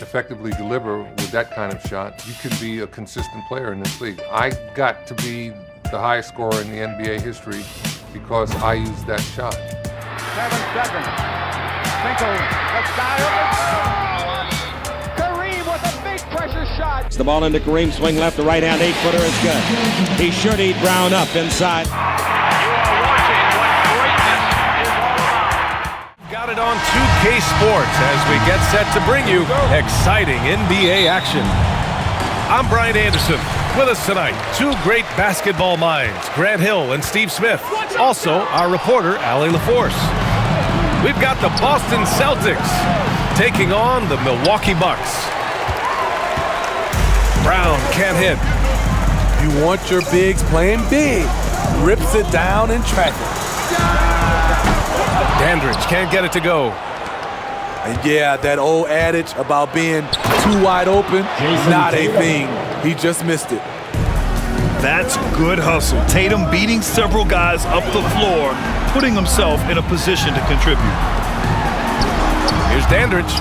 effectively deliver with that kind of shot, you can be a consistent player in this league. I got to be the highest scorer in the NBA history because I used that shot. 7 seconds. Finkel, the Kareem with a big pressure shot. The ball into Kareem, swing left to right hand, 8-footer is good. He's sure to eat Brown up inside. You are watching what greatness is all about. Got it on 2K Sports as we get set to bring you exciting NBA action. I'm Brian Anderson. With us tonight, two great basketball minds, Grant Hill and Steve Smith. Also, our reporter, Allie LaForce. We've got the Boston Celtics taking on the Milwaukee Bucks. Brown can't hit. You want your bigs playing big. Rips it down in traffic. Dandridge can't get it to go. And yeah, that old adage about being too wide open, not a thing. He just missed it. That's good hustle. Tatum beating several guys up the floor, putting himself in a position to contribute. Here's Dandridge.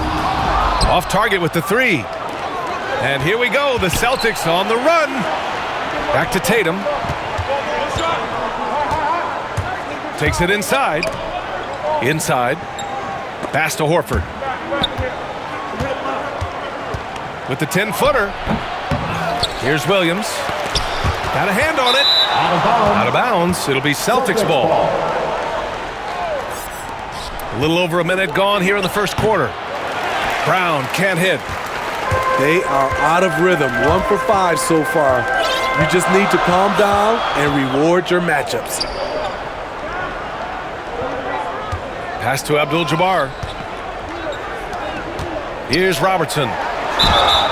Off target with the three. And here we go. The Celtics on the run. Back to Tatum. Takes it inside. Inside. Pass to Horford. With the 10-footer. Here's Williams. Got a hand on it. Out of bounds. It'll be Celtics ball. A little over a minute gone here in the first quarter. Brown can't hit. They are out of rhythm. 1 for 5 so far. You just need to calm down and reward your matchups. Pass to Abdul-Jabbar. Here's Robertson.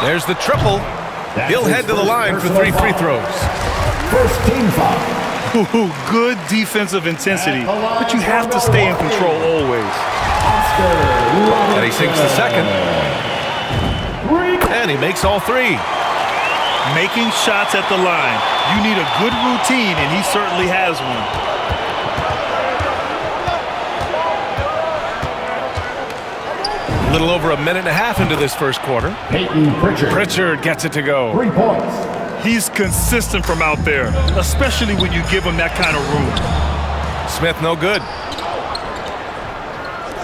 There's the triple. He'll head to the line for 3 free throws. First team foul. Good defensive intensity, but you have to stay in control always. And he sinks the second. And he makes all 3. Making shots at the line. You need a good routine, and he certainly has one. A little over a minute and a half into this first quarter. Pritchard gets it to go. 3 points. He's consistent from out there, especially when you give him that kind of room. Smith no good.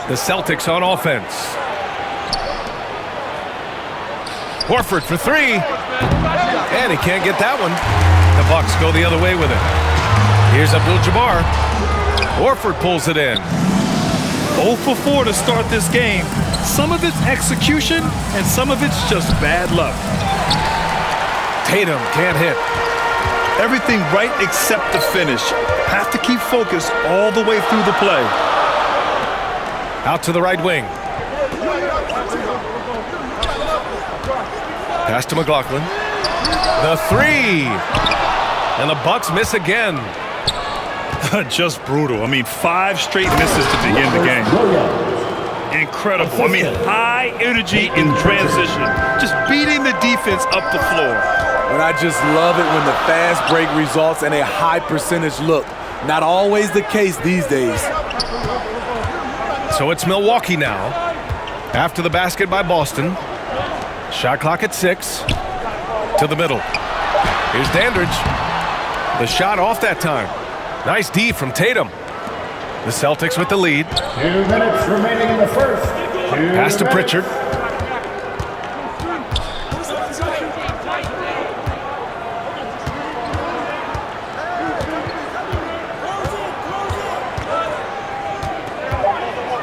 The Celtics on offense. Horford for 3. And he can't get that one. The Bucks go the other way with it. Here's Abdul-Jabbar. Horford pulls it in. 0 for 4 to start this game. Some of it's execution, and some of it's just bad luck. Tatum can't hit. Everything right except the finish. Have to keep focused all the way through the play. Out to the right wing. Pass to McLaughlin. The 3. And the Bucks miss again. Just brutal. I mean, 5 straight misses to begin the game. Incredible. I mean, high energy in transition. Just beating the defense up the floor. And I just love it when the fast break results in a high percentage look. Not always the case these days. So it's Milwaukee now. After the basket by Boston. Shot clock at 6. To the middle. Here's Dandridge. The shot off that time. Nice D from Tatum. The Celtics with the lead. 2 minutes remaining in the first. Pass to Pritchard.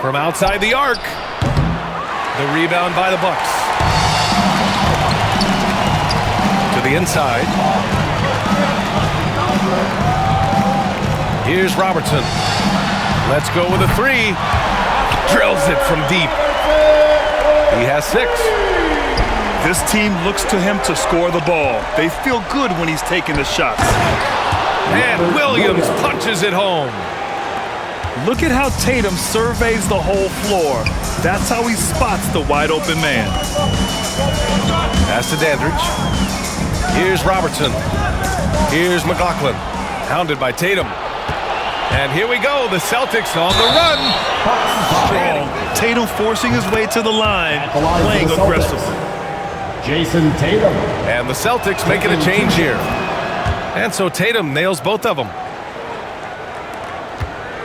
From outside the arc. The rebound by the Bucks. To the inside. Here's Robertson. Let's go with a 3. Drills it from deep. He has 6. This team looks to him to score the ball. They feel good when he's taking the shots. And Williams punches it home. Look at how Tatum surveys the whole floor. That's how he spots the wide open man. Pass to Dandridge. Here's Robertson. Here's McLaughlin. Hounded by Tatum. And here we go. The Celtics on the run. Strong. Tatum forcing his way to the line, playing aggressively. Jason Tatum. And the Celtics making a change here. And so Tatum nails both of them.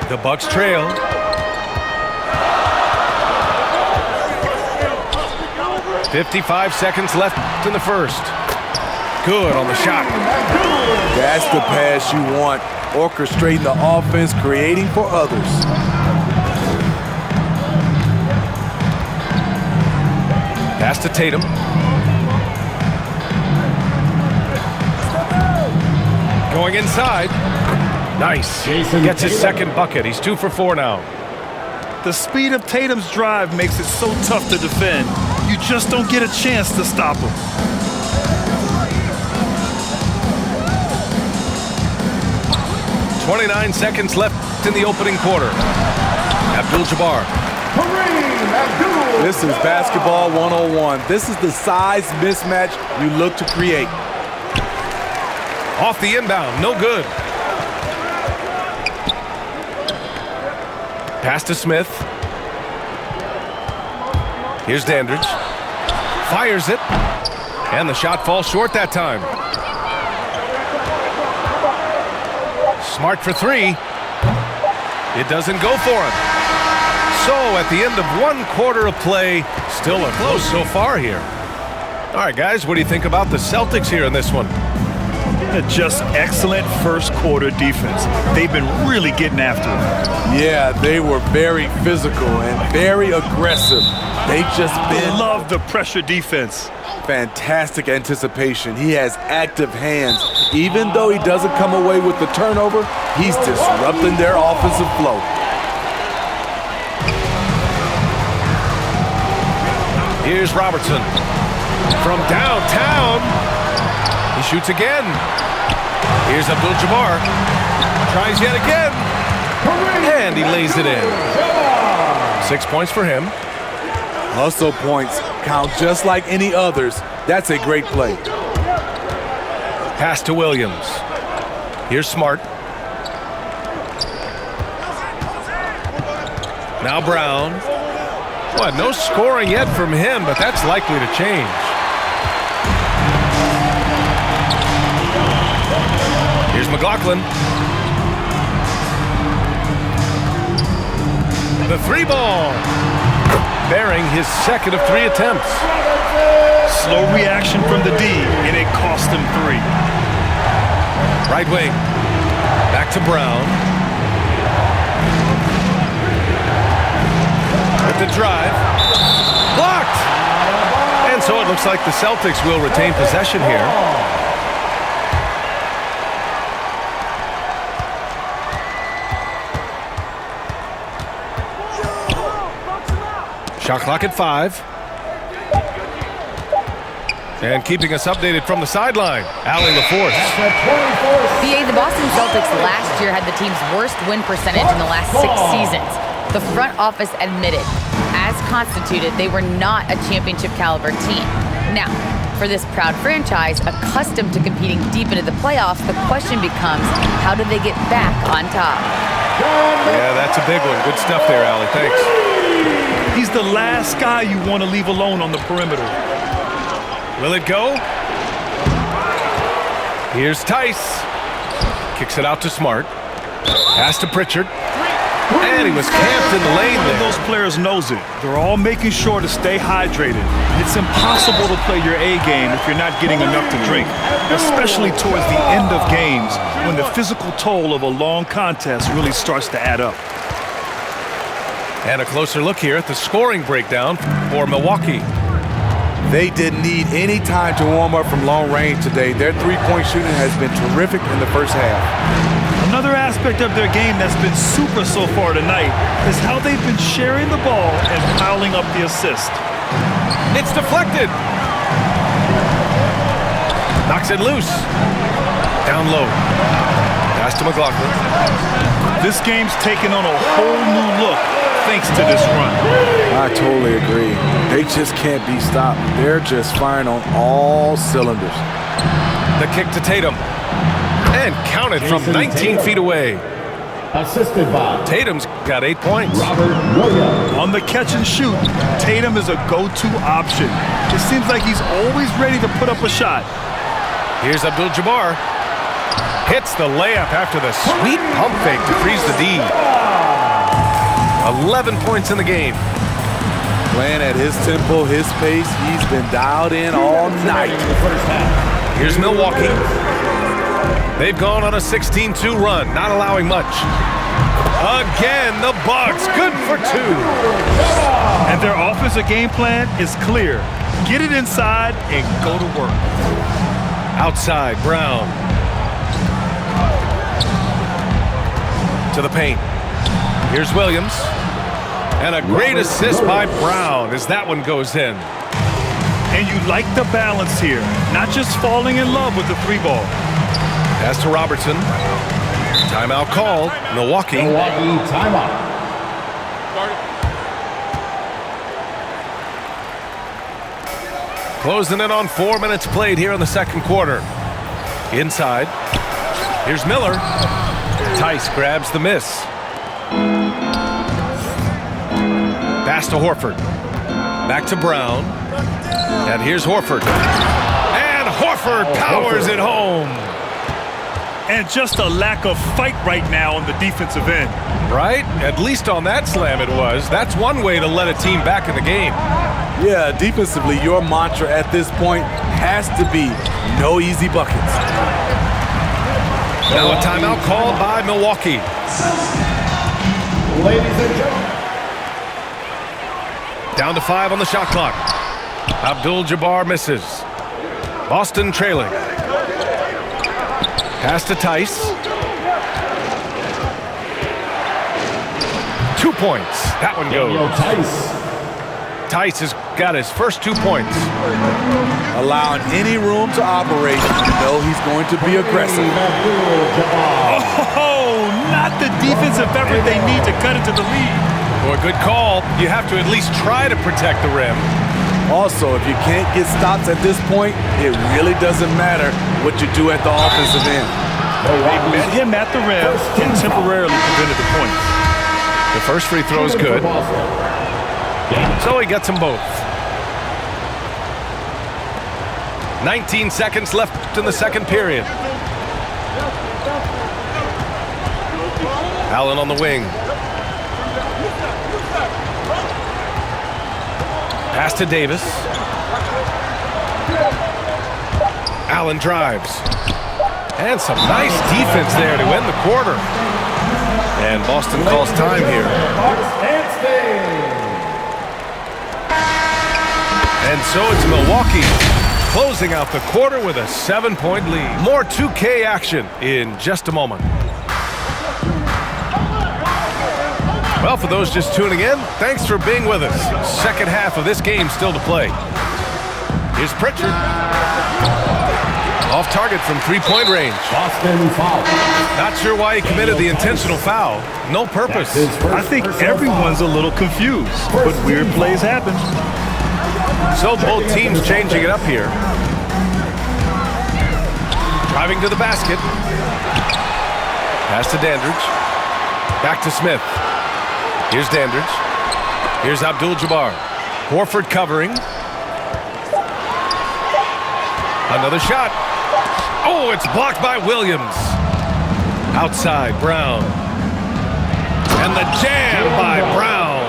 The Bucks trail. "55 seconds left in the first." Good on the shot. That's the pass you want. Orchestrating the offense, creating for others. Pass to Tatum. Going inside. Nice. Gets his second bucket. He's 2 for 4 now. The speed of Tatum's drive makes it so tough to defend. You just don't get a chance to stop him. "29 seconds left in the opening quarter." Abdul-Jabbar. This is basketball 101. This is the size mismatch you look to create. Off the inbound, no good. Pass to Smith. Here's Dandridge. Fires it. And the shot falls short that time. Smart for 3. It doesn't go for him. So at the end of 1 quarter of play, still a close so far here. All right, guys, what do you think about the Celtics here in this one? Just excellent first quarter defense. They've been really getting after it. Yeah, they were very physical and very aggressive. They just been Love the pressure defense. fantastic anticipation. He has active hands. Even though he doesn't come away with the turnover, he's disrupting their offensive flow. Here's Robertson from downtown. He shoots again. Here's Abdul-Jabbar. Tries yet again. And he lays it in. 6 points for him. Hustle points count just like any others. That's a great play. Pass to Williams. Here's Smart. Now Brown. What, no scoring yet from him, but that's likely to change. Here's McLaughlin. The 3-ball. Bearing his second of 3 attempts. Slow reaction from the D, and it cost him 3. Right wing. Back to Brown. With the drive. Blocked! And so it looks like the Celtics will retain possession here. Shot clock at 5. And keeping us updated from the sideline, Allie LaForce. The Boston Celtics last year had the team's worst win percentage in the last 6 seasons. The front office admitted, as constituted, they were not a championship caliber team. Now, for this proud franchise, accustomed to competing deep into the playoffs, the question becomes, how do they get back on top? Yeah, that's a big one. Good stuff there, Allie. Thanks. He's the last guy you want to leave alone on the perimeter. Will it go? Here's Tice. Kicks it out to Smart. Pass to Pritchard. And he was camped in the lane there. Those players knows it. They're all making sure to stay hydrated. It's impossible to play your A game if you're not getting enough to drink, especially towards the end of games when the physical toll of a long contest really starts to add up. And a closer look here at the scoring breakdown for Milwaukee. They didn't need any time to warm up from long range today. Their three-point shooting has been terrific in the first half. Another aspect of their game that's been super so far tonight is how they've been sharing the ball and piling up the assist. It's deflected. Knocks it loose. Down low. Pass to McLaughlin. This game's taken on a whole new look thanks to this run. I totally agree. They just can't be stopped. They're just firing on all cylinders. The kick to Tatum. And counted from 19 feet away. Assisted by Tatum's got 8 points. Robert Williams. On the catch and shoot, Tatum is a go-to option. It seems like he's always ready to put up a shot. Here's Abdul-Jabbar. Hits the layup after the sweet pump fake to freeze the D. 11 points in the game. Playing at his tempo, his pace. He's been dialed in all night. Here's Milwaukee. They've gone on a 16-2 run, not allowing much. Again, the Bucks, good for 2. And their offensive game plan is clear. Get it inside and go to work. Outside, Brown. To the paint. Here's Williams. And a great assist by Brown as that one goes in. And you like the balance here, not just falling in love with the 3-ball. Pass to Robertson. Timeout called. Milwaukee. Milwaukee timeout. Closing in on 4 minutes played here in the second quarter. Inside. Here's Miller. Tice grabs the miss. Pass to Horford. Back to Brown. And here's Horford. And Horford powers it home. And just a lack of fight right now on the defensive end. Right? At least on that slam it was. That's one way to let a team back in the game. Yeah, defensively, your mantra at this point has to be no easy buckets. Now a timeout called by Milwaukee. Ladies and gentlemen. Down to 5 on the shot clock. Abdul-Jabbar misses. Boston trailing. Pass to Tice. 2 points. That one goes. Tice has got his first 2 points. Allowing any room to operate, you know he's going to be aggressive. Oh, not the defensive effort they need to cut into the lead. Boy, good call. You have to at least try to protect the rim. Also, if you can't get stops at this point, it really doesn't matter what you do at the offensive end. They met him at the rim and temporarily prevented the points. The first free throw is good. So he gets them both. 19 seconds left in the second period. Allen on the wing. Pass to Davis. Allen drives. And some nice defense there to end the quarter. And Boston calls time here. And so it's Milwaukee closing out the quarter with a 7-point lead. More 2K action in just a moment. Well, for those just tuning in, thanks for being with us. Second half of this game still to play. Here's Pritchard. Off target from 3-point range. Boston foul. Not sure why he committed the intentional foul. No purpose. I think everyone's a little confused, but weird plays happen. So both teams changing it up here. Driving to the basket. Pass to Dandridge. Back to Smith. Here's Dandridge. Here's Abdul-Jabbar. Horford covering. Another shot. Oh, it's blocked by Williams. Outside, Brown. And the jam by Brown.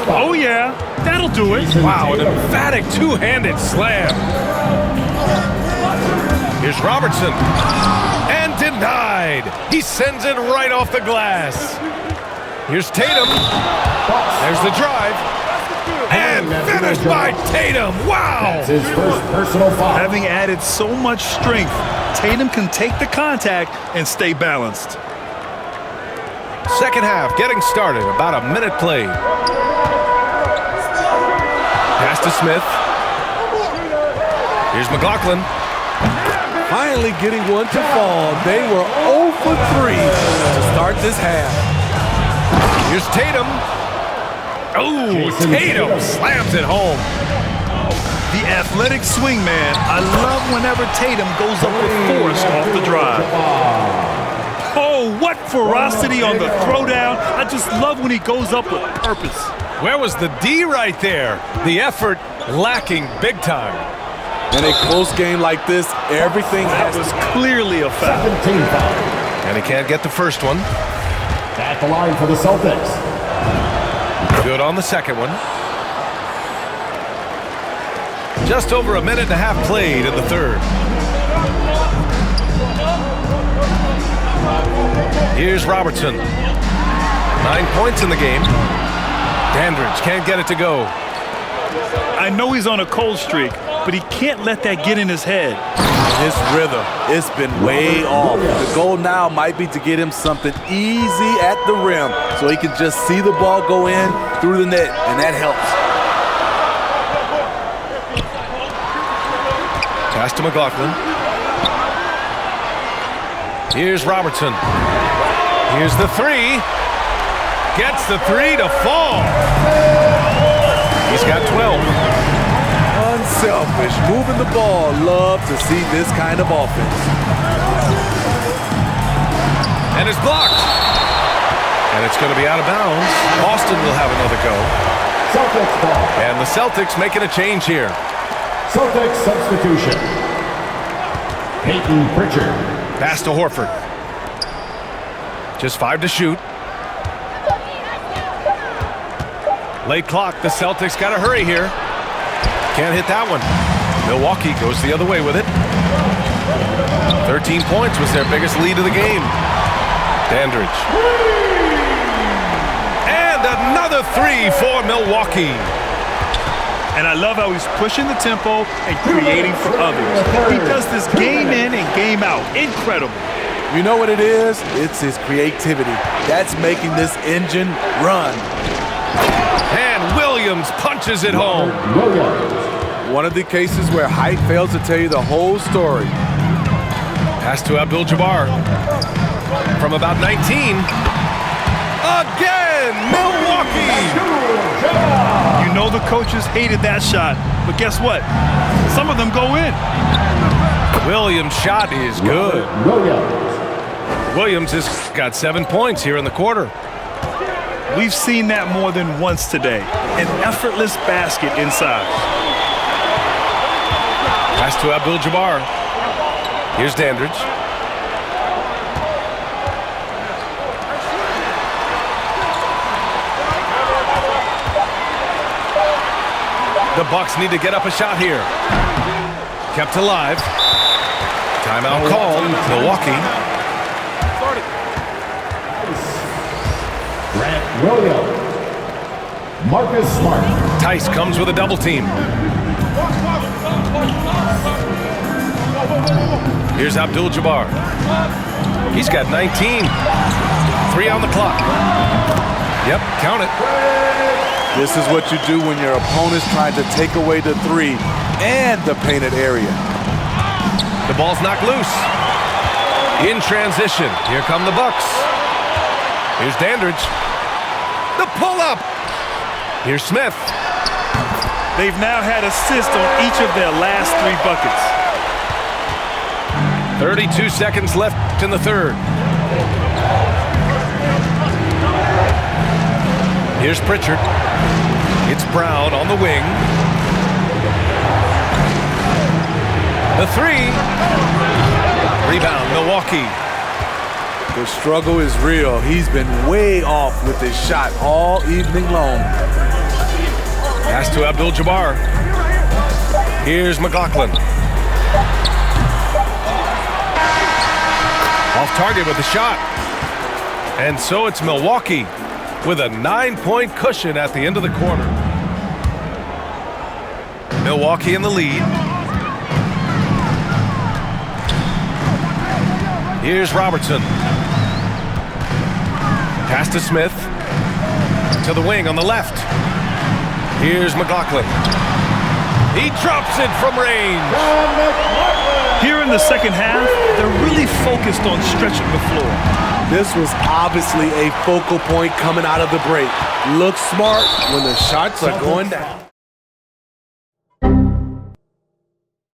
Oh, yeah. That'll do it. Wow, an emphatic two-handed slam. Here's Robertson. And denied. He sends it right off the glass. Here's Tatum. There's the drive. And finished by Tatum. Wow. That's his first personal foul. Having added so much strength, Tatum can take the contact and stay balanced. Second half getting started. About a minute played. Pass to Smith. Here's McLaughlin. Finally getting one to fall. They were 0 for 3 to start this half. Here's Tatum. Oh, Tatum slams it home. The athletic swingman. I love whenever Tatum goes up with force off the drive. Oh, what ferocity on the throwdown. I just love when he goes up with purpose. Where was the D right there? The effort lacking big time. In a close game like this, everything That was clearly a foul. 17 foul. And he can't get the first one. At the line for the Celtics. Good on the second one. Just over a minute and a half played in the third. Here's Robertson. 9 points in the game. Dandridge can't get it to go. I know he's on a cold streak, but he can't let that get in his head. his rhythm. It's been way off. The goal now might be to get him something easy at the rim so he can just see the ball go in through the net, and that helps. Pass to McLaughlin. Here's Robertson. Here's the three. Gets the three to fall. He's got 12. Unselfish, moving the ball. Love to see this kind of offense. And it's blocked. And it's going to be out of bounds. Boston will have another go. Celtics ball. And the Celtics making a change here. Celtics substitution. Peyton Pritchard. Pass to Horford. Just 5 to shoot. Late clock. The Celtics got to hurry here. Can't hit that one. Milwaukee goes the other way with it. 13 points was their biggest lead of the game. Dandridge. And another three for Milwaukee. And I love how he's pushing the tempo and creating for others. He does this game in and game out. Incredible. You know what it is? It's his creativity. That's making this engine run. And Williams punches it home. One of the cases where height fails to tell you the whole story. Pass to Abdul-Jabbar. From about 19. Again, Milwaukee! You know the coaches hated that shot, but guess what? Some of them go in. Williams' shot is good. Williams has got 7 points here in the quarter. We've seen that more than once today. An effortless basket inside. Pass to Abdul-Jabbar. Here's Dandridge. The Bucks need to get up a shot here. Kept alive. Timeout called. Milwaukee. Grant Williams. Marcus Smart. Tice comes with a double team. Here's Abdul-Jabbar. He's got 19. 3 on the clock. Yep, count it. This is what you do when your opponent's trying to take away the three and the painted area. The ball's knocked loose. In transition. Here come the Bucks. Here's Dandridge. The pull-up. Here's Smith. They've now had assists on each of their last 3 buckets. 32 seconds left in the third. Here's Pritchard. It's Brown on the wing. The three. Rebound, Milwaukee. The struggle is real. He's been way off with his shot all evening long. Pass to Abdul-Jabbar. Here's McLaughlin. Off target with the shot. And so it's Milwaukee with a 9-point cushion at the end of the quarter. Milwaukee in the lead. Here's Robertson. Pass to Smith. To the wing on the left. Here's McLaughlin. He drops it from range. Here in the second half, they're really focused on stretching the floor. This was obviously a focal point coming out of the break. Look smart when the shots are going down.